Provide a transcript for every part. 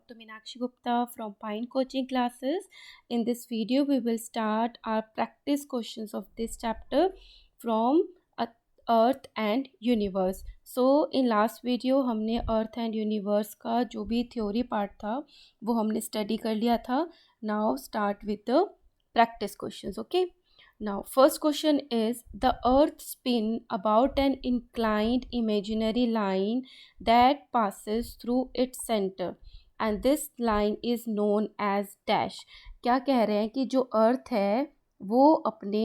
Dr. Meenakshi Gupta from Pine Coaching Classes. In this video, we will start our practice questions of this chapter from Earth and Universe. So, in last video, हमने Earth and Universe का जो भी theory part था वो हमने study कर लिया था. Now start with the practice questions, okay? Now, first question is, the earth spin about an inclined imaginary line that passes through its center and this line is known as dash. क्या कह रहे हैं कि जो अर्थ है वो अपने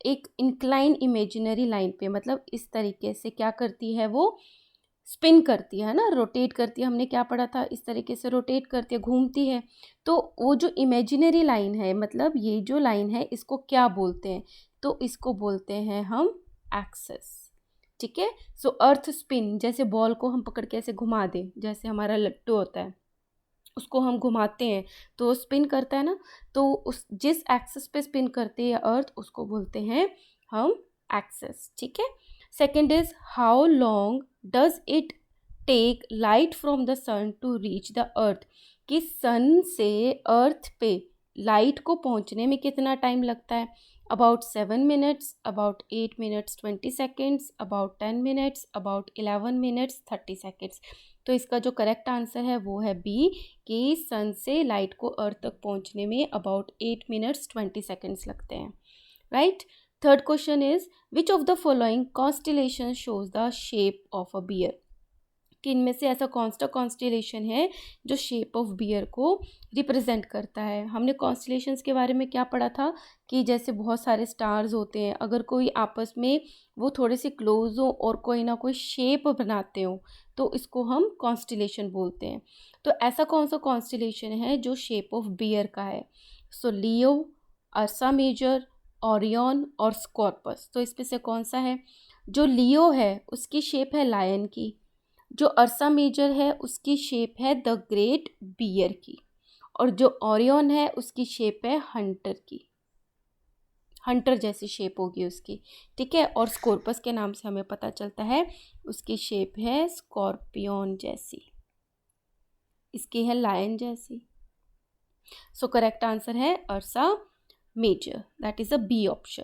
एक इंक्लाइन इमेजिनरी लाइन पे, मतलब इस तरीके से क्या करती है, वो स्पिन करती है ना, रोटेट करती है. हमने क्या पढ़ा था, इस तरीके से रोटेट करती है, घूमती है. तो वो जो इमेजिनरी लाइन है, मतलब ये जो लाइन है, इसको क्या बोलते हैं? तो इसको बोलते हैं हम एक्सिस. ठीक है. सो अर्थ स्पिन, जैसे बॉल को हम पकड़ के ऐसे घुमा दें, जैसे हमारा लट्टू होता है उसको हम घुमाते हैं तो स्पिन करता है ना, तो उस जिस एक्सिस पे स्पिन करती है अर्थ उसको बोलते हैं हम एक्सिस. ठीक है. Second is, how long does it take light from the sun to reach the earth. कि सन से अर्थ पे लाइट को पहुंचने में कितना टाइम लगता है? About 7 minutes, about 8 minutes 20 seconds, about 10 minutes, about 11 minutes 30 seconds. तो इसका जो करेक्ट आंसर है वो है बी, कि सन से लाइट को अर्थ तक पहुंचने में अबाउट 8 मिनट्स 20 सेकेंड्स लगते हैं. Right. Third question is, which of the following constellation shows the shape of a bear. कि इनमें से ऐसा कौन सा कॉन्स्टिलेशन है जो शेप ऑफ बियर को रिप्रेजेंट करता है. हमने कॉन्स्टिलेशंस के बारे में क्या पढ़ा था कि जैसे बहुत सारे स्टार्स होते हैं, अगर कोई आपस में वो थोड़े से क्लोज हो और कोई ना कोई शेप बनाते हो तो इसको हम कॉन्स्टिलेशन बोलते हैं. तो ऐसा कौन सा कॉन्स्टिलेशन है जो शेप ऑफ बियर का है? सो लियो, अर्सा मेजर, ओरियन और स्कॉर्पस. तो इसमें से कौन सा है? जो लियो है उसकी शेप है लायन की, जो अर्सा मेजर है उसकी शेप है द ग्रेट बियर की, और जो ओरियन है उसकी शेप है हंटर की, हंटर जैसी शेप होगी उसकी. ठीक है. और स्कॉर्पस के नाम से हमें पता चलता है उसकी शेप है स्कॉर्पियन जैसी, इसकी है लायन जैसी. सो करेक्ट आंसर है Ursa Major, that is a B option.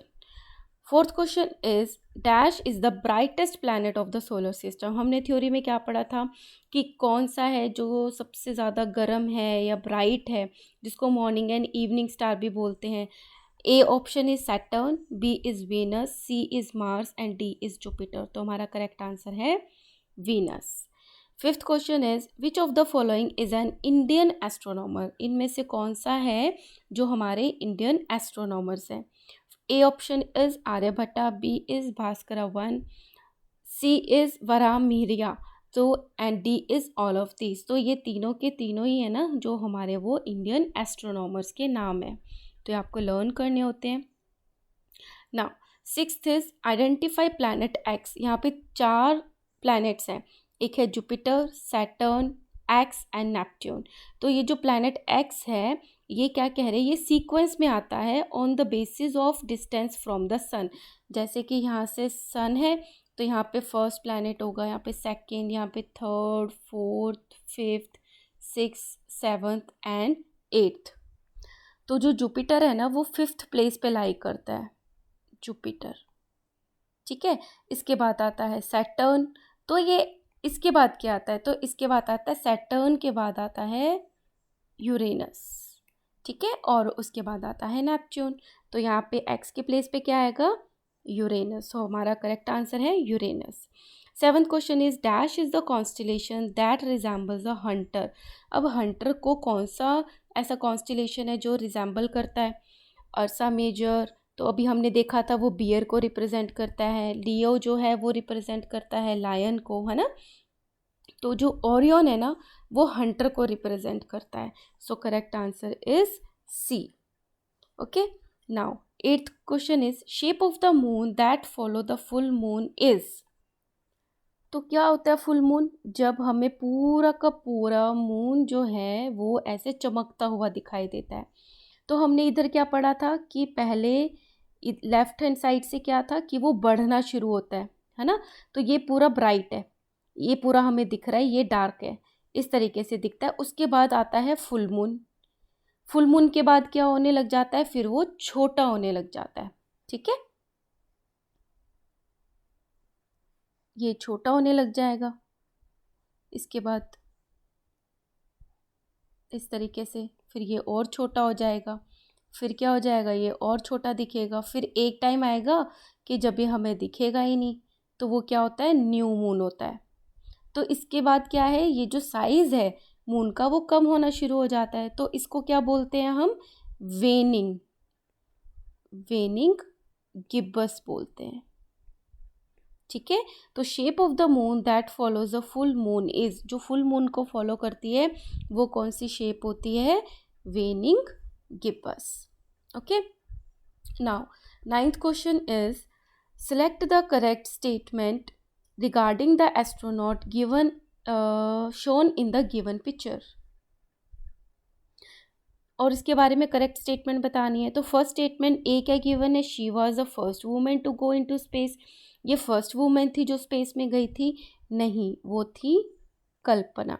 Fourth question is, dash is the brightest planet of the solar system. हमने थ्योरी में क्या पढ़ा था कि कौन सा है जो सबसे ज़्यादा गर्म है या ब्राइट है, जिसको मॉर्निंग एंड इवनिंग स्टार भी बोलते हैं. A option is Saturn, B is Venus, C is Mars and D is Jupiter. तो हमारा करेक्ट आंसर है Venus. Fifth question is, which of the following is an Indian astronomer. इनमें से कौन सा है जो हमारे इंडियन एस्ट्रोनॉमर्स हैं? A option is Aryabhatta, B is Bhaskar 1, C is Varahamihira, तो and D is all of these. तो ये तीनों के तीनों ही है ना जो हमारे वो इंडियन एस्ट्रोनॉमर्स के नाम है, तो ये आपको लर्न करने होते हैं. Now sixth is, identify planet x. यहाँ पे 4 प्लैनेट्स हैं, एक है Jupiter, Saturn, x and Neptune. तो ये जो प्लैनेट एक्स है ये क्या कह रहे हैं, ये सीक्वेंस में आता है on the basis of distance from the sun. जैसे कि यहाँ से सन है तो यहाँ पे फर्स्ट प्लैनेट होगा, यहाँ पे सेकंड, यहाँ पे third, fourth, fifth, six, seventh and eighth. तो जो जुपिटर है ना वो 5th प्लेस पे लाई करता है, जुपिटर. ठीक है. इसके बाद आता है सैटर्न. तो ये इसके बाद क्या आता है? तो इसके बाद आता है सैटर्न के बाद आता है यूरेनस. ठीक है. और उसके बाद आता है नेपच्यून. तो यहाँ पे एक्स के प्लेस पे क्या आएगा? यूरेनस. तो हमारा करेक्ट आंसर है Uranus. 7th question is, dash is the constellation that resembles a Hunter. अब हंटर को कौन सा ऐसा कॉन्स्टिलेशन है जो रिजेंबल करता है? अर्सा मेजर, तो अभी हमने देखा था वो बियर को रिप्रेजेंट करता है. लियो जो है वो रिप्रेजेंट करता है लायन को, है ना. तो जो ओरियन है ना वो हंटर को रिप्रेजेंट करता है. So correct answer is C. Okay. Now 8th question is, shape of the moon that follow the full moon is. तो क्या होता है फुल मून? जब हमें पूरा का पूरा मून जो है वो ऐसे चमकता हुआ दिखाई देता है. तो हमने इधर क्या पढ़ा था कि पहले लेफ्ट हैंड साइड से क्या था कि वो बढ़ना शुरू होता है ना. तो ये पूरा ब्राइट है, ये पूरा हमें दिख रहा है, ये डार्क है. इस तरीके से दिखता है। उसके बाद आता है फुल मून। फुल मून के बाद क्या होने लग जाता है, फिर वो छोटा होने लग जाता है। ठीक है, ये छोटा होने लग जाएगा। इसके बाद इस तरीके से फिर ये और छोटा हो जाएगा, फिर क्या हो जाएगा, ये और छोटा दिखेगा। फिर एक टाइम आएगा कि जब ये हमें दिखेगा ही नहीं, तो वो क्या होता है, न्यू मून होता है। तो इसके बाद क्या है, ये जो साइज है मून का वो कम होना शुरू हो जाता है। तो इसको क्या बोलते हैं हम, वेनिंग, वेनिंग गिब्बस बोलते हैं। ठीक है, तो shape of the moon that follows a full moon is, जो फुल मून को फॉलो करती है वो कौन सी शेप होती है, waning gibbous. Okay, now ninth question is select the correct statement regarding the astronaut given shown in the given picture। और इसके बारे में करेक्ट स्टेटमेंट बतानी है। तो फर्स्ट स्टेटमेंट ए क्या गिवन है, she was the first women to go into space. ये फर्स्ट वुमेन थी जो स्पेस में गई थी, नहीं, वो थी Kalpana.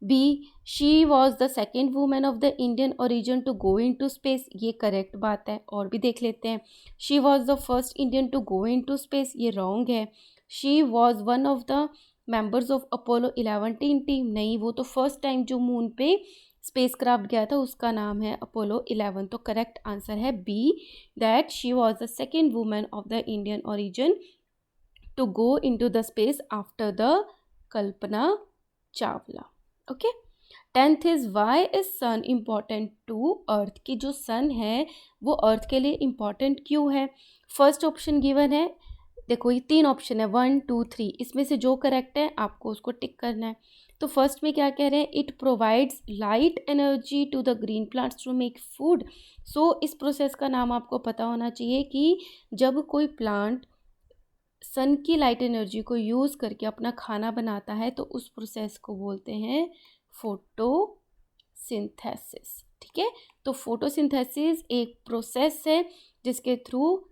B, she was the second women of the Indian origin to go into space. ये करेक्ट बात है, और भी देख लेते हैं। She was the first Indian to go into space, ये रॉन्ग है। She was one of the members of Apollo 11 team, नहीं, वो तो फर्स्ट टाइम जो मून पे स्पेस क्राफ्ट गया था उसका नाम है अपोलो 11। तो करेक्ट आंसर है B, that she was the second women of the Indian origin to go into the space after the Kalpana Chawla. Okay, 10th is why is sun important to earth, की जो sun है वो अर्थ के लिए important क्यों है। First option given है, देखो ये 3 ऑप्शन है, 1 2 3, इसमें से जो करेक्ट है आपको उसको टिक करना है। तो फर्स्ट में क्या कह रहे हैं, it provides light energy to the green plants to make food. So इस प्रोसेस का नाम आपको पता होना चाहिए कि जब कोई प्लांट सन की लाइट एनर्जी को यूज़ करके अपना खाना बनाता है तो उस प्रोसेस को बोलते हैं फोटोसिंथेसिस। ठीक है, तो फोटोसिंथेसिस एक प्रोसेस है जिसके थ्रू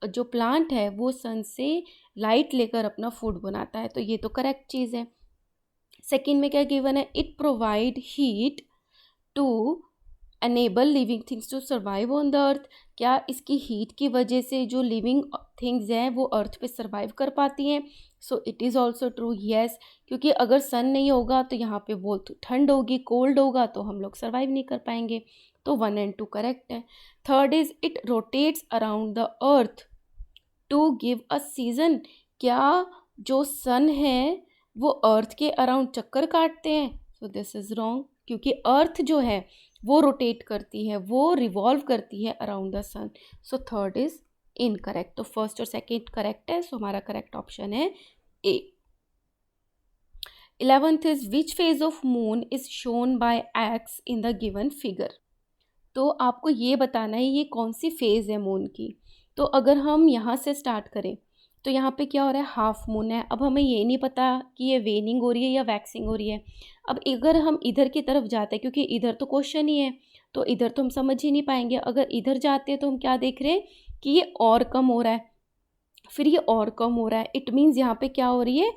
जो प्लांट है वो सन से लाइट लेकर अपना फूड बनाता है। तो ये तो करेक्ट चीज़ है। सेकेंड में क्या गिवन है, it provide heat to enable living things to survive on the earth. क्या इसकी हीट की वजह से जो लिविंग थिंग्स हैं वो अर्थ पे सर्वाइव कर पाती हैं। So it is also true, yes, क्योंकि अगर सन नहीं होगा तो यहाँ पे बहुत ठंड होगी, कोल्ड होगा, तो हम लोग सर्वाइव नहीं कर पाएंगे। तो 1 और 2 करेक्ट है। Third is it rotates around the earth to give a season. क्या जो सन है वो अर्थ के अराउंड चक्कर काटते हैं। सो दिस इज़ रॉन्ग, क्योंकि अर्थ जो है वो रोटेट करती है, वो रिवॉल्व करती है around the sun. So third is incorrect. तो फर्स्ट और सेकेंड करेक्ट है, सो हमारा करेक्ट ऑप्शन है A. 11th is which phase of moon is shown by X in the given figure. तो आपको ये बताना है ये कौन सी फेज है मून की। तो अगर हम यहाँ से स्टार्ट करें तो यहाँ पे क्या हो रहा है, हाफ मून है। अब हमें ये नहीं पता कि ये वेनिंग हो रही है या वैक्सिंग हो रही है। अब अगर हम इधर की तरफ जाते हैं, क्योंकि इधर तो क्वेश्चन ही है, तो इधर तो हम समझ ही नहीं पाएंगे। अगर इधर जाते हैं तो हम क्या देख रहे हैं कि ये और कम हो रहा है, फिर ये और कम हो रहा है। इट मीन्स यहाँ पे क्या हो रही है,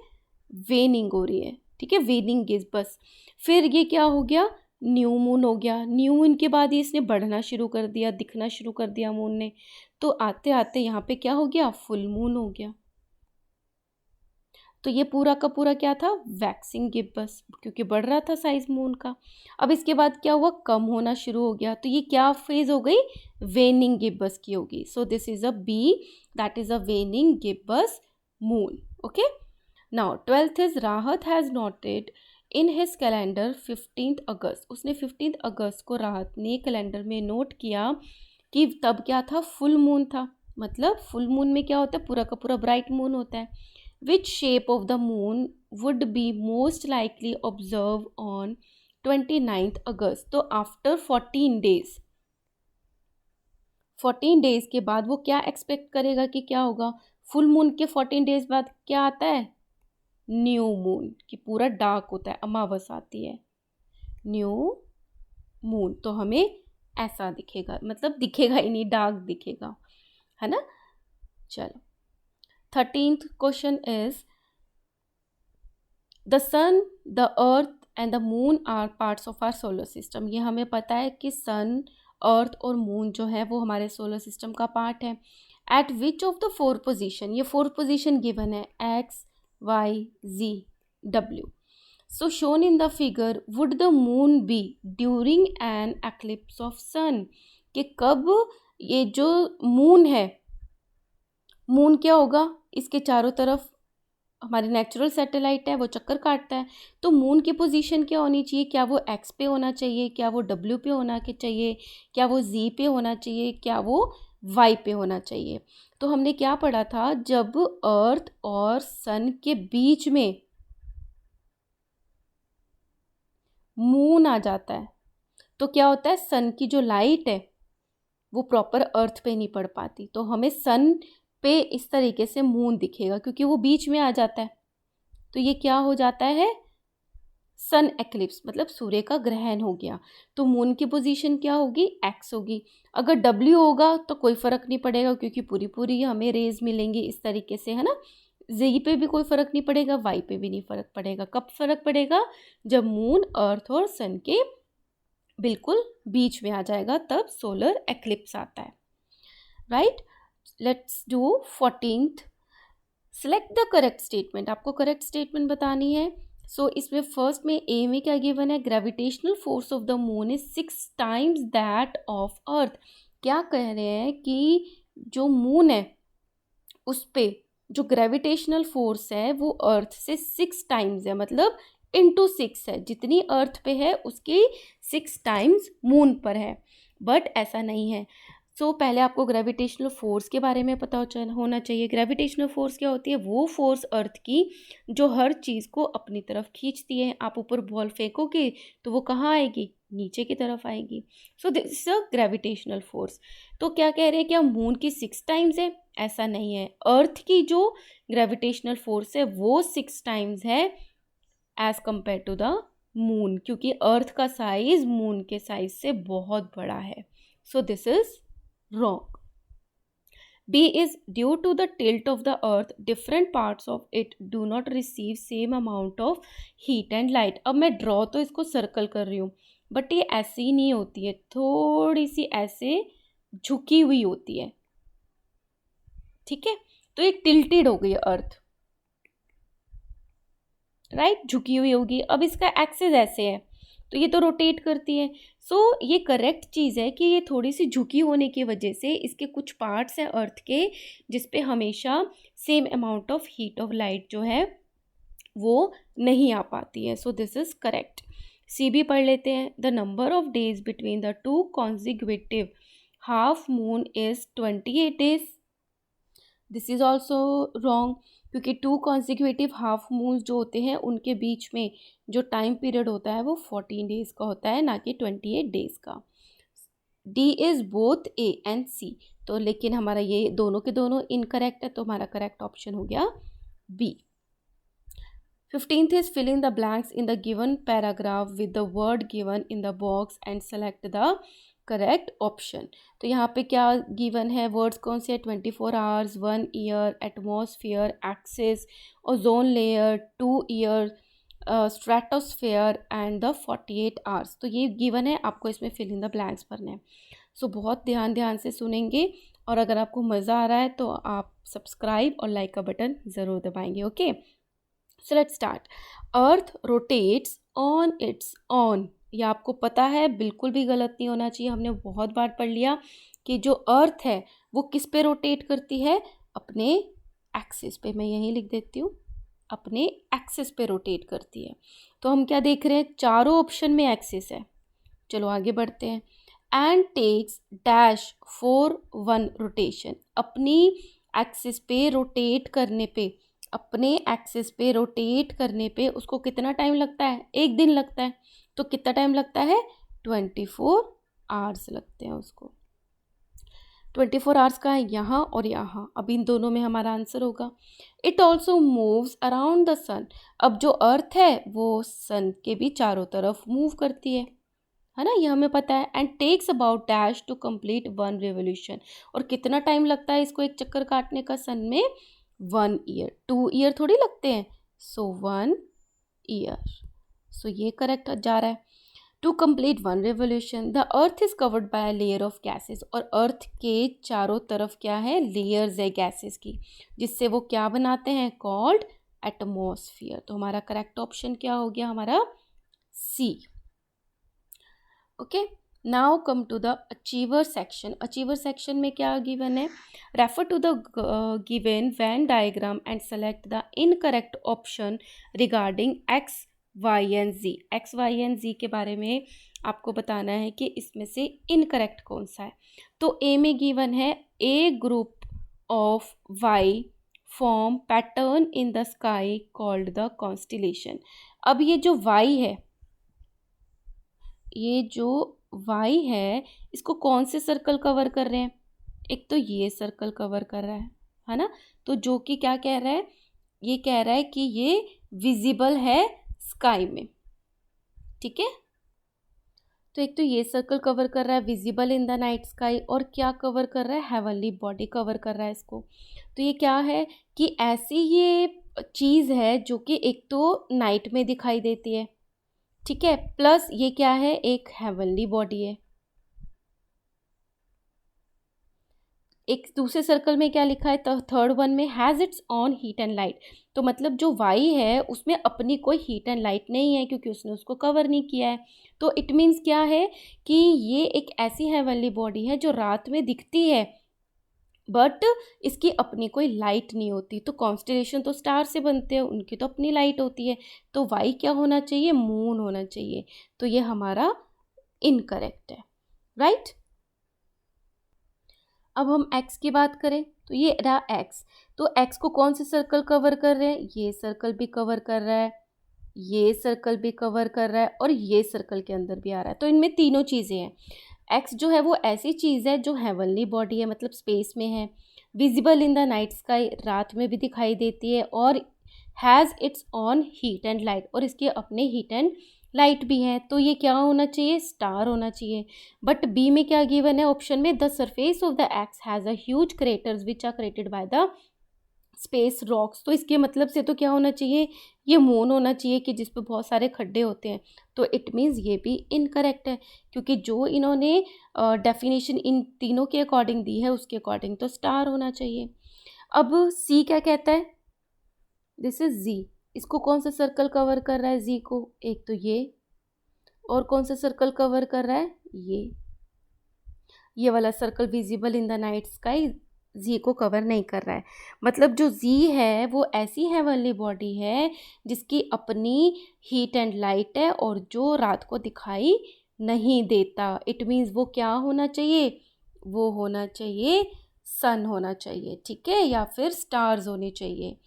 वेनिंग हो रही है। ठीक है, वेनिंग इज बस। फिर ये क्या हो गया, न्यू मून हो गया। न्यू मून के बाद ये इसने बढ़ना शुरू कर दिया, दिखना शुरू कर दिया मून ने। तो आते आते यहाँ पे क्या हो गया, फुल मून हो गया। तो ये पूरा का पूरा क्या था, वैक्सिंग गिब्बस, क्योंकि बढ़ रहा था साइज मून का। अब इसके बाद क्या हुआ, कम होना शुरू हो गया। तो ये क्या फेज हो गई, वेनिंग गिब्बस की होगी। So this is a B, that is a waning gibbous moon. Okay, now 12th is Rahat has noted in his calendar 15th August. उसने 15th अगस्त को राहत ने कैलेंडर में नोट किया कि तब क्या था, फुल मून था। मतलब फुल मून में क्या होता है, पूरा का पूरा ब्राइट मून होता है। Which shape of the moon would be most likely observed on 29th अगस्त। तो आफ्टर 14 डेज, 14 डेज के बाद वो क्या एक्सपेक्ट करेगा कि क्या होगा, फुल मून के 14 डेज बाद क्या आता है, न्यू मून, कि पूरा डार्क होता है, अमावस आती है, न्यू मून। तो हमें ऐसा दिखेगा, मतलब दिखेगा ही नहीं, डार्क दिखेगा, है ना। चलो 13th question is the sun, the earth and the moon are parts of our solar system. ये हमें पता है कि सन, अर्थ और मून जो है वो हमारे सोलर सिस्टम का पार्ट है। At which of the 4 position, ये 4 पोजिशन गिवन है, X, Y, Z, W. So shown in the figure would the moon be during an eclipse of sun, कि कब ये जो मून है, मून क्या होगा, इसके चारों तरफ हमारी नेचुरल सैटेलाइट है, वो चक्कर काटता है, तो मून की पोजीशन क्या होनी चाहिए, क्या वो एक्स पे होना चाहिए, क्या वो डब्ल्यू पे होना चाहिए, क्या वो जी पे होना चाहिए, क्या वो वाई पे होना चाहिए। तो हमने क्या पढ़ा था, जब अर्थ और सन के बीच में मून आ जाता है तो क्या होता है, सन की जो लाइट है वो प्रॉपर अर्थ पे नहीं पड़ पाती, तो हमें सन पे इस तरीके से मून दिखेगा क्योंकि वो बीच में आ जाता है। तो ये क्या हो जाता है, सन एक्लिप्स, मतलब सूर्य का ग्रहण हो गया। तो मून की पोजीशन क्या होगी, एक्स होगी। अगर डब्ल्यू होगा तो कोई फ़र्क नहीं पड़ेगा क्योंकि पूरी पूरी हमें रेज मिलेंगी इस तरीके से, है ना। जी पे भी कोई फ़र्क नहीं पड़ेगा, वाई पे भी नहीं फ़र्क पड़ेगा। कब फ़र्क पड़ेगा, जब मून अर्थ और सन के बिल्कुल बीच में आ जाएगा, तब सोलर एक्लिप्स आता है, right. Let's do 14th। Select the correct statement, आपको करेक्ट स्टेटमेंट बतानी है। सो इसमें फर्स्ट में ए में क्या गिवन है, gravitational force of the moon is 6 times that of earth. क्या कह रहे हैं कि जो मून है उस पे जो ग्रेविटेशनल फोर्स है वो अर्थ से 6 टाइम्स है, मतलब इंटू 6 है, जितनी अर्थ पे है उसकी 6 टाइम्स मून पर है। बट ऐसा नहीं है। सो पहले आपको ग्रेविटेशनल फोर्स के बारे में पता होना चाहिए। ग्रेविटेशनल फोर्स क्या होती है, वो फोर्स अर्थ की जो हर चीज़ को अपनी तरफ खींचती है। आप ऊपर बॉल फेंकोगे तो वो कहाँ आएगी, नीचे की तरफ आएगी। सो this is a gravitational force. तो क्या कह रहे हैं, क्या मून की 6 टाइम्स है, ऐसा नहीं है। अर्थ की जो ग्रेविटेशनल फोर्स है वो 6 टाइम्स है as compare to the moon, क्योंकि अर्थ का साइज मून के साइज से बहुत बड़ा है। So this is wrong. B is due to the tilt of the earth, different parts of it do not receive same amount of heat and light. अब मैं draw तो इसको सर्कल कर रही हूँ बट ये ऐसी नहीं होती है, थोड़ी सी ऐसे झुकी हुई होती है, ठीक है। तो एक टिल्टेड हो गई अर्थ, राइट, झुकी हुई होगी। अब इसका एक्सिस ऐसे है तो ये तो रोटेट करती है। सो ये करेक्ट चीज़ है कि ये थोड़ी सी झुकी होने की वजह से इसके कुछ पार्ट्स हैं अर्थ के जिस पे हमेशा same amount of heat of light जो है वो नहीं आ पाती है। So this is correct. C भी पढ़ लेते हैं। The number of days between the 2 consecutive half moon is 28 days. This is also wrong क्योंकि 2 कॉन्जिक्यूटिव हाफ मून्स जो होते हैं उनके बीच में जो टाइम पीरियड होता है वो 14 डेज का होता है, ना कि 28 डेज का। D is both A and C. तो लेकिन हमारा ये दोनों के दोनों इनकरेक्ट है, तो हमारा करेक्ट ऑप्शन हो गया B. 15th is fill in the blanks in the given paragraph with the word given in the box and select the correct option. तो यहाँ पे क्या गिवन है, वर्ड्स कौन से, 24 hours, 1 year, atmosphere, axis, ozone layer, 2 year, stratosphere and the 48 hours. तो ये given है, आपको इसमें फिल इन द ब्लैंक्स भरने हैं। सो बहुत ध्यान से सुनेंगे और अगर आपको मज़ा आ रहा है तो आप सब्सक्राइब और लाइक का बटन ज़रूर दबाएंगे, okay. So let's start. Earth rotates on it's on, ये आपको पता है, बिल्कुल भी गलत नहीं होना चाहिए। हमने बहुत बार पढ़ लिया कि जो अर्थ है वो किस पे रोटेट करती है, अपने एक्सिस पे। मैं यहीं लिख देती हूँ, अपने एक्सिस पे रोटेट करती है। तो हम क्या देख रहे हैं, चारों ऑप्शन में एक्सिस है। चलो आगे बढ़ते हैं। And takes dash for 1 rotation, अपनी एक्सिस पे रोटेट करने पे, अपने एक्सिस पे रोटेट करने पे उसको कितना टाइम लगता है, 1 दिन लगता है। तो कितना टाइम लगता है, 24 आवर्स लगते हैं उसको। 24 आवर्स का है यहाँ और यहाँ। अब इन दोनों में हमारा आंसर होगा। It also moves around the sun, अब जो अर्थ है वो सन के भी चारों तरफ मूव करती है ना, ये हमें पता है। And takes about dash to complete 1 revolution, और कितना टाइम लगता है इसको एक चक्कर काटने का सन में, 1 ईयर। 2 ईयर थोड़ी लगते हैं। सो 1 ईयर। सो ये करेक्ट जा रहा है। To complete one revolution the earth is covered by a layer of gases, और अर्थ के चारों तरफ क्या है, लेयर्स है गैसेस की, जिससे वो क्या बनाते हैं, कॉल्ड एटमॉस्फेयर। तो हमारा करेक्ट ऑप्शन क्या हो गया, हमारा C. Okay, now come to the achiever section. Achiever section में क्या गिवन है, refer to the given Venn diagram and select the incorrect option regarding X Y and Z. X Y and Z के बारे में आपको बताना है कि इसमें से इनकरेक्ट कौन सा है। तो ए में गिवन है a group of Y form pattern in the sky called the constellation. अब ये जो वाई है, ये जो वाई है, इसको कौन से सर्कल कवर कर रहे हैं, एक तो ये सर्कल कवर कर रहा है ना। तो जो कि क्या कह रहा है, ये कह रहा है कि ये विजिबल है स्काई में, ठीक है। तो एक तो ये सर्कल कवर कर रहा है visible in the night sky, और क्या कवर कर रहा है, हेवनली बॉडी कवर कर रहा है इसको। तो ये क्या है कि ऐसी ये चीज़ है जो कि एक तो नाइट में दिखाई देती है, ठीक है, प्लस ये क्या है, एक हेवनली बॉडी है। एक दूसरे सर्कल में क्या लिखा है, तो थर्ड वन में has its on heat and light. तो मतलब जो वाई है उसमें अपनी कोई हीट एंड लाइट नहीं है, क्योंकि उसने उसको कवर नहीं किया है। तो इट मीन्स क्या है कि ये एक ऐसी हेवनली बॉडी है जो रात में दिखती है, बट इसकी अपनी कोई लाइट नहीं होती। तो कॉन्स्टेलेशन तो स्टार से बनते हैं, उनकी तो अपनी लाइट होती है। तो वाई क्या होना चाहिए, मून होना चाहिए। तो ये हमारा इनकरेक्ट है, राइट। अब हम x की बात करें तो ये रहा x। तो x को कौन से सर्कल कवर कर रहे हैं, ये सर्कल भी कवर कर रहा है, ये सर्कल भी कवर कर रहा है, और ये सर्कल के अंदर भी आ रहा है। तो इनमें तीनों चीज़ें हैं। x जो है वो ऐसी चीज़ है जो हेवनली बॉडी है, मतलब स्पेस में है, visible in the night sky, रात में भी दिखाई देती है, और has its on heat and light, और इसके अपने हीट एंड लाइट भी है। तो ये क्या होना चाहिए, स्टार होना चाहिए। बट बी में क्या गिवन है ऑप्शन में, the surface of the X has a huge craters which are created by the space rocks. तो इसके मतलब से तो क्या होना चाहिए, ये मून होना चाहिए कि जिस पे बहुत सारे खड्डे होते हैं। तो इट मीन्स ये भी इनकरेक्ट है, क्योंकि जो इन्होंने डेफिनेशन इन तीनों के अकॉर्डिंग दी है उसके अकॉर्डिंग तो स्टार होना चाहिए। अब सी क्या कहता है, दिस इज जी। इसको कौन सा सर्कल कवर कर रहा है, जी को, एक तो ये, और कौन सा सर्कल कवर कर रहा है, ये वाला circle visible in the night sky Z को कवर नहीं कर रहा है। मतलब जो जी है वो ऐसी हेवनली बॉडी है जिसकी अपनी हीट एंड लाइट है, और जो रात को दिखाई नहीं देता। इट मीन्स वो क्या होना चाहिए, वो होना चाहिए सन होना चाहिए, ठीक है, या फिर स्टार्स होने चाहिए।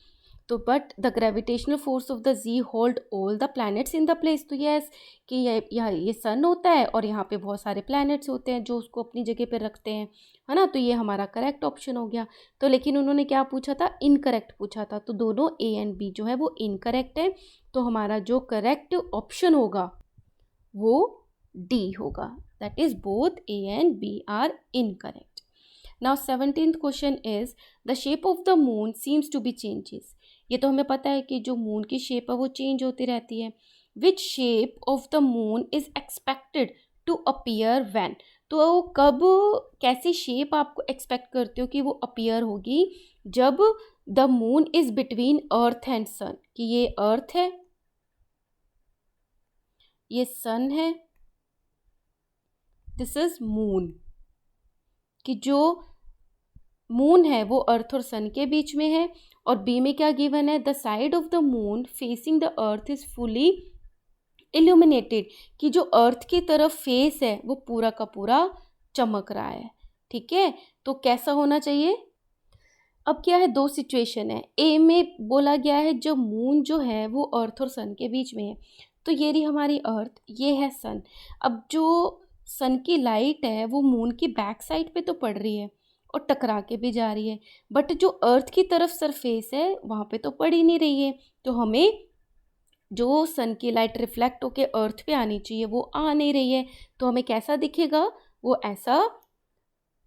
तो but the gravitational force of the G hold all the planets in the place. तो यस कि ये सन होता है और यहाँ पे बहुत सारे प्लैनेट्स होते हैं जो उसको अपनी जगह पे रखते हैं, है ना। तो ये हमारा करेक्ट ऑप्शन हो गया। तो लेकिन उन्होंने क्या पूछा था, इनकरेक्ट पूछा था। तो दोनों ए एंड बी जो है वो इनकरेक्ट है। तो हमारा जो करेक्ट ऑप्शन होगा वो डी होगा, that is both A and B are incorrect. Now 17th question is the shape of the moon seems to be changes. ये तो हमें पता है कि जो मून की शेप है वो चेंज होती रहती है। Which shape of the moon is expected to appear when. तो कब, कैसी शेप आपको एक्सपेक्ट करते हो कि वो अपीयर होगी, जब the moon is between earth and sun, कि ये अर्थ है, ये सन है, दिस इज मून, कि जो मून है वो अर्थ और सन के बीच में है। और बी में क्या गिवन है, the side of the moon facing the earth is fully illuminated, कि जो अर्थ की तरफ फेस है वो पूरा का पूरा चमक रहा है, ठीक है। तो कैसा होना चाहिए, अब क्या है, दो सिचुएशन है। ए में बोला गया है जब मून जो है वो अर्थ और सन के बीच में है, तो ये रही हमारी अर्थ, ये है सन। अब जो सन की लाइट है वो मून की बैक साइड पे तो पड़ रही है और टकरा के भी जा रही है, बट जो अर्थ की तरफ सरफेस है वहाँ पे तो पड़ ही नहीं रही है। तो हमें जो सन की लाइट रिफ्लेक्ट होके अर्थ पे आनी चाहिए वो आ नहीं रही है। तो हमें कैसा दिखेगा, वो ऐसा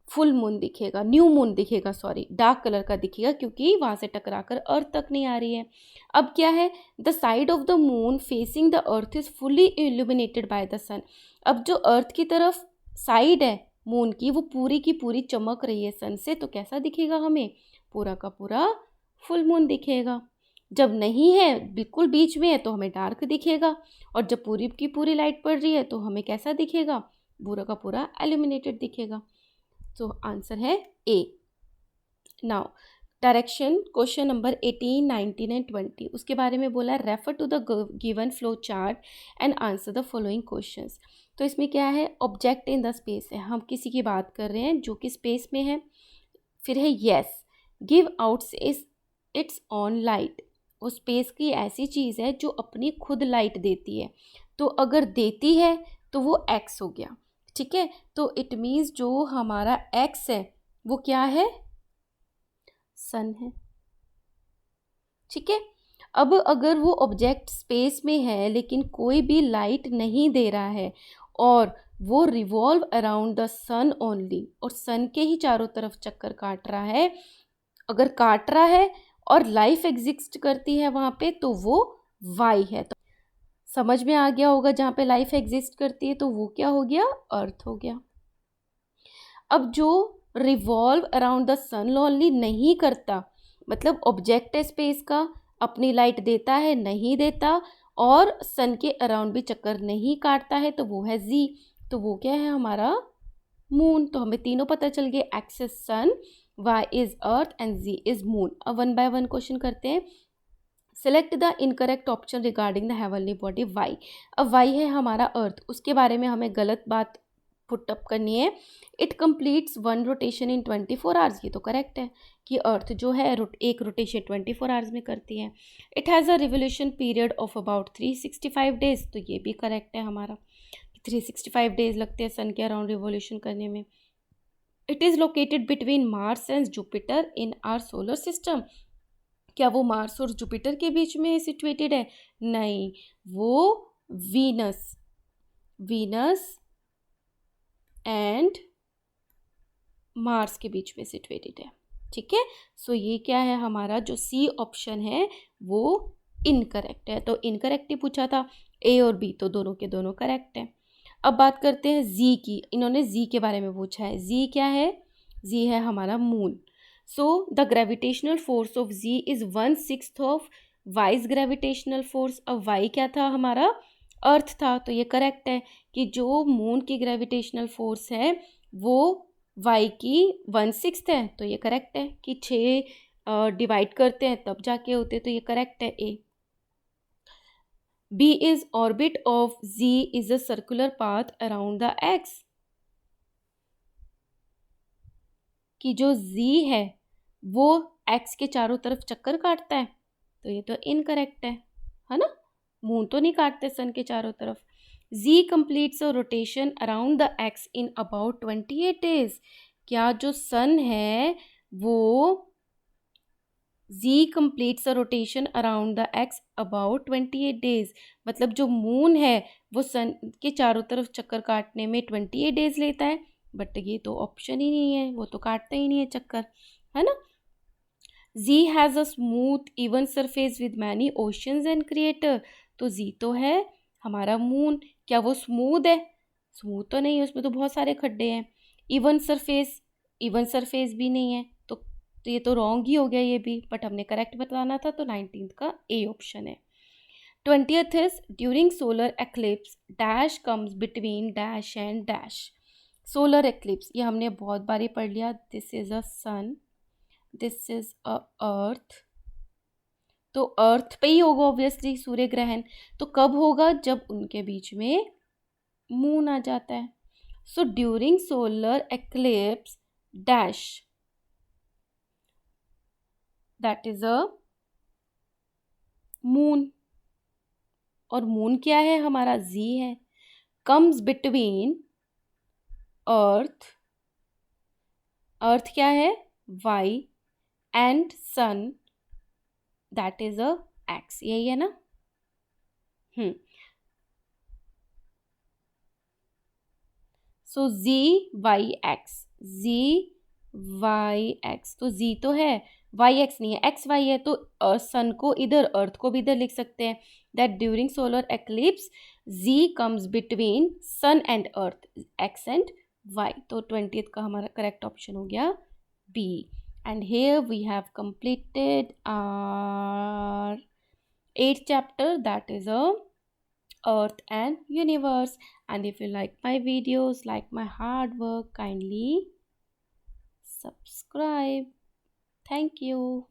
फुल मून दिखेगा, न्यू मून दिखेगा, सॉरी डार्क कलर का दिखेगा क्योंकि वहाँ से टकराकर अर्थ तक नहीं आ रही है। अब क्या है, the side of the moon facing the earth is fully illuminated by the sun. अब जो अर्थ की तरफ साइड है मून की वो पूरी की पूरी चमक रही है सन से, तो कैसा दिखेगा हमें, पूरा का पूरा फुल मून दिखेगा। जब नहीं है बिल्कुल बीच में है तो हमें डार्क दिखेगा, और जब पूरी की पूरी लाइट पड़ रही है तो हमें कैसा दिखेगा, पूरा का पूरा इल्यूमिनेटेड दिखेगा। तो आंसर है A. Now direction question number 18, 19 and 20, उसके बारे में बोला है refer to the given flow chart and answer the following questions. तो इसमें क्या है, ऑब्जेक्ट इन द स्पेस है, हम किसी की बात कर रहे हैं जो कि स्पेस में है। फिर है yes, give out it's on light, वो स्पेस की ऐसी चीज़ है जो अपनी खुद लाइट देती है, तो अगर देती है तो वो एक्स हो गया, ठीक है। तो इट मीन्स जो हमारा एक्स है वो क्या है, सन है, ठीक है। अब अगर वो ऑब्जेक्ट स्पेस में है लेकिन कोई भी लाइट नहीं दे रहा है और वो revolve around the sun only, और सन के ही चारों तरफ चक्कर काट रहा है, अगर काट रहा है और लाइफ एग्जिस्ट करती है वहाँ पे, तो वो वाई है। तो समझ में आ गया होगा, जहाँ पे लाइफ एग्जिस्ट करती है तो वो क्या हो गया, अर्थ हो गया। अब जो revolve around the sun only नहीं करता, मतलब ऑब्जेक्ट है स्पेस का, अपनी लाइट देता है नहीं देता, और सन के अराउंड भी चक्कर नहीं काटता है, तो वो है जी। तो वो क्या है हमारा, मून। तो हमें तीनों पता चल गए, X is sun, Y is earth and G is moon. अब वन बाय वन क्वेश्चन करते हैं। Select the incorrect option regarding the heavenly body Y. अब वाई है हमारा अर्थ, उसके बारे में हमें गलत बात पुट अप करनी है। It completes one rotation in 24 hours, ये तो करेक्ट है कि अर्थ जो है एक रोटेशन 24 आवर्स में करती है। It has a revolution period of about 365 days, तो ये भी करेक्ट है हमारा, 365 डेज लगते हैं सन के अराउंड रिवोल्यूशन करने में। It is located between Mars and Jupiter in our solar system, क्या वो मार्स और जुपिटर के बीच में सिचुएटेड है, नहीं, वो वीनस एंड मार्स के बीच में सिचुएटेड है, ठीक है। सो ये क्या है हमारा, जो सी ऑप्शन है वो इनकरेक्ट है। तो इनकरेक्ट ही पूछा था, ए और बी तो दोनों के दोनों करेक्ट है। अब बात करते हैं जी की, इन्होंने जी के बारे में पूछा है। जी क्या है, जी है हमारा moon. So the gravitational force of ji is 1/6 of Y's gravitational force. अब वाई क्या था हमारा, अर्थ था, तो ये करेक्ट है कि जो मून की ग्रेविटेशनल फोर्स है वो वाई की 1/6 है, तो ये करेक्ट है कि 6 डिवाइड करते हैं तब जाके होते, तो ये करेक्ट है A. B is orbit of ji is a circular path around the X, कि जो जी है वो एक्स के चारों तरफ चक्कर काटता है, तो ये तो इनकरेक्ट है ना, मून तो नहीं काटते सन के चारों तरफ। Z completes a rotation around the X in about 28 days, क्या जो सन है वो Z completes a rotation around the X about 28 days, मतलब जो मून है वो सन के चारों तरफ चक्कर काटने में 28 डेज लेता है, बट ये तो ऑप्शन ही नहीं है, वो तो काटता ही नहीं है चक्कर, है ना। Z has a smooth even surface with many oceans and creator, तो जी तो है हमारा मून, क्या वो स्मूथ है, स्मूथ तो नहीं है, उसमें तो बहुत सारे खड्डे हैं। इवन सरफेस भी नहीं है, तो ये तो रॉन्ग ही हो गया ये भी, बट हमने करेक्ट बताना था, तो 19th का ए ऑप्शन है। 20th is during solar eclipse dash comes between dash and dash. Solar eclipse ये हमने बहुत बारी पढ़ लिया, this is a sun, this is a earth, तो अर्थ पे ही होगा ऑब्वियसली सूर्य ग्रहण, तो कब होगा, जब उनके बीच में मून आ जाता है। So during solar eclipse dash, that is a moon, और मून क्या है हमारा, जी है, कम्स बिटवीन अर्थ, अर्थ क्या है Y, and sun that is a X, यही है ना। So Z Y X, Z Y X, तो Z तो है, Y X नहीं है, X Y है, तो सन को इधर, अर्थ को भी इधर लिख सकते हैं. That during solar eclipse Z comes between sun and earth, X and Y. तो 20th का हमारा करेक्ट ऑप्शन हो गया B. And here we have completed our 8th chapter, that is Earth and Universe. And if you like my videos, like my hard work, kindly subscribe. Thank you.